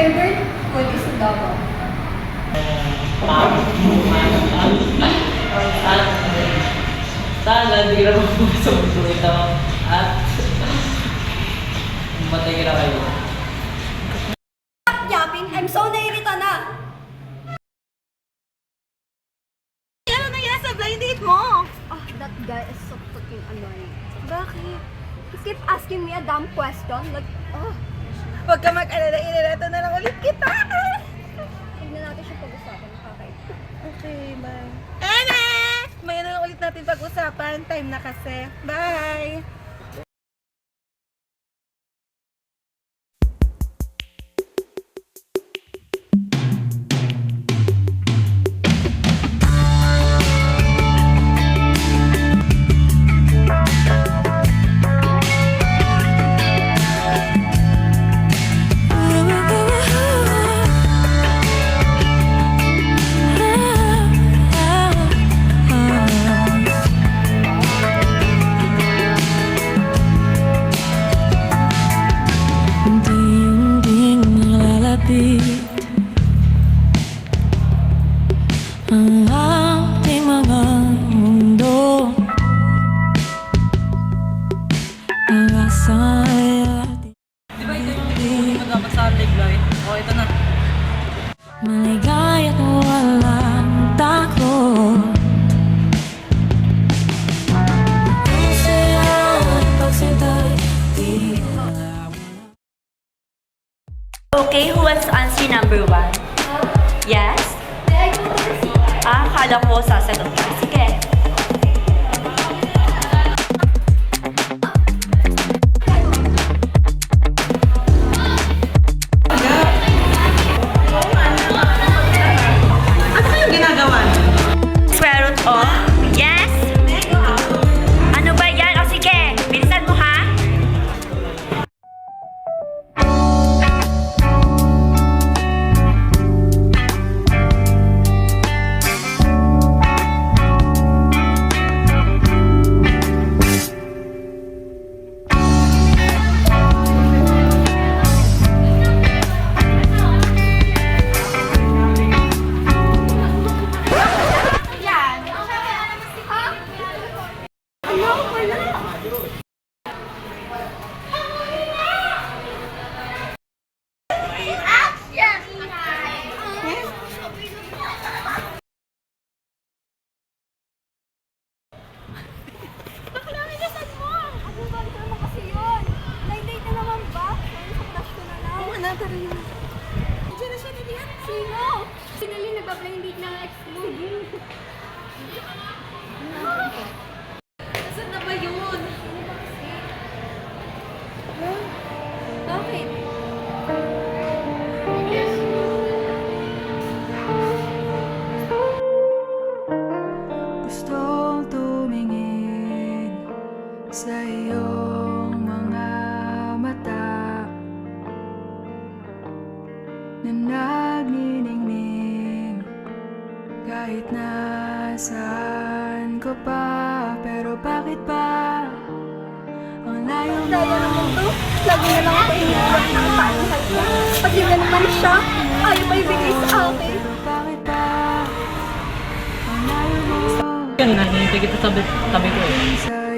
favorite food is adobo. Sana, hindi ka naman pumasok ito. At matay ka na kayo. Stop yapping! I'm so nairita na! Ano nangyari sa blind date mo? Oh, that guy is so fucking annoying. Bakit? He keep asking me a dumb question. Like, oh, Huwag ka mag-alala, inireto na lang ulit kita. huwag na natin siya pag-usapan. Nakakaita. Okay, bye. Ene! May ano lang ulit natin pag-usapan. Time na kasi. Bye! Unti-unting nalalapit ang ating mga mundo. Ang asa ay ating Di ba ito yung hindi mo dapat sa liglay? O, ito na. maligay at walang takot. Ang saya at pagsintay, di Okay, who wants to answer number 1? Yes? Akala ko sasagot ka. Sige. Ano kayong ginagawa niyo? Square root of? Yes? Ano ba yan? O sige, bilisan mo ha? Oo, na, tara na. Diyan na siya nilihan. Sino? Sinali nagpa-blind date ng ex mo. Nasaan na ba yun? Bakit? gustong tumingin sa iyong mga mata na nagniningning kahit nasaan ko pa. Pero bakit ba ang layo mo? Daya naman to. Lagi na lang ako iniiwan ng taong kanya. Pag yun na naman siya, ayaw pa ibigay sa akin. Pero bakit ba ang layo mo? Kanina, hinintay kita sa tabi ko eh. Sa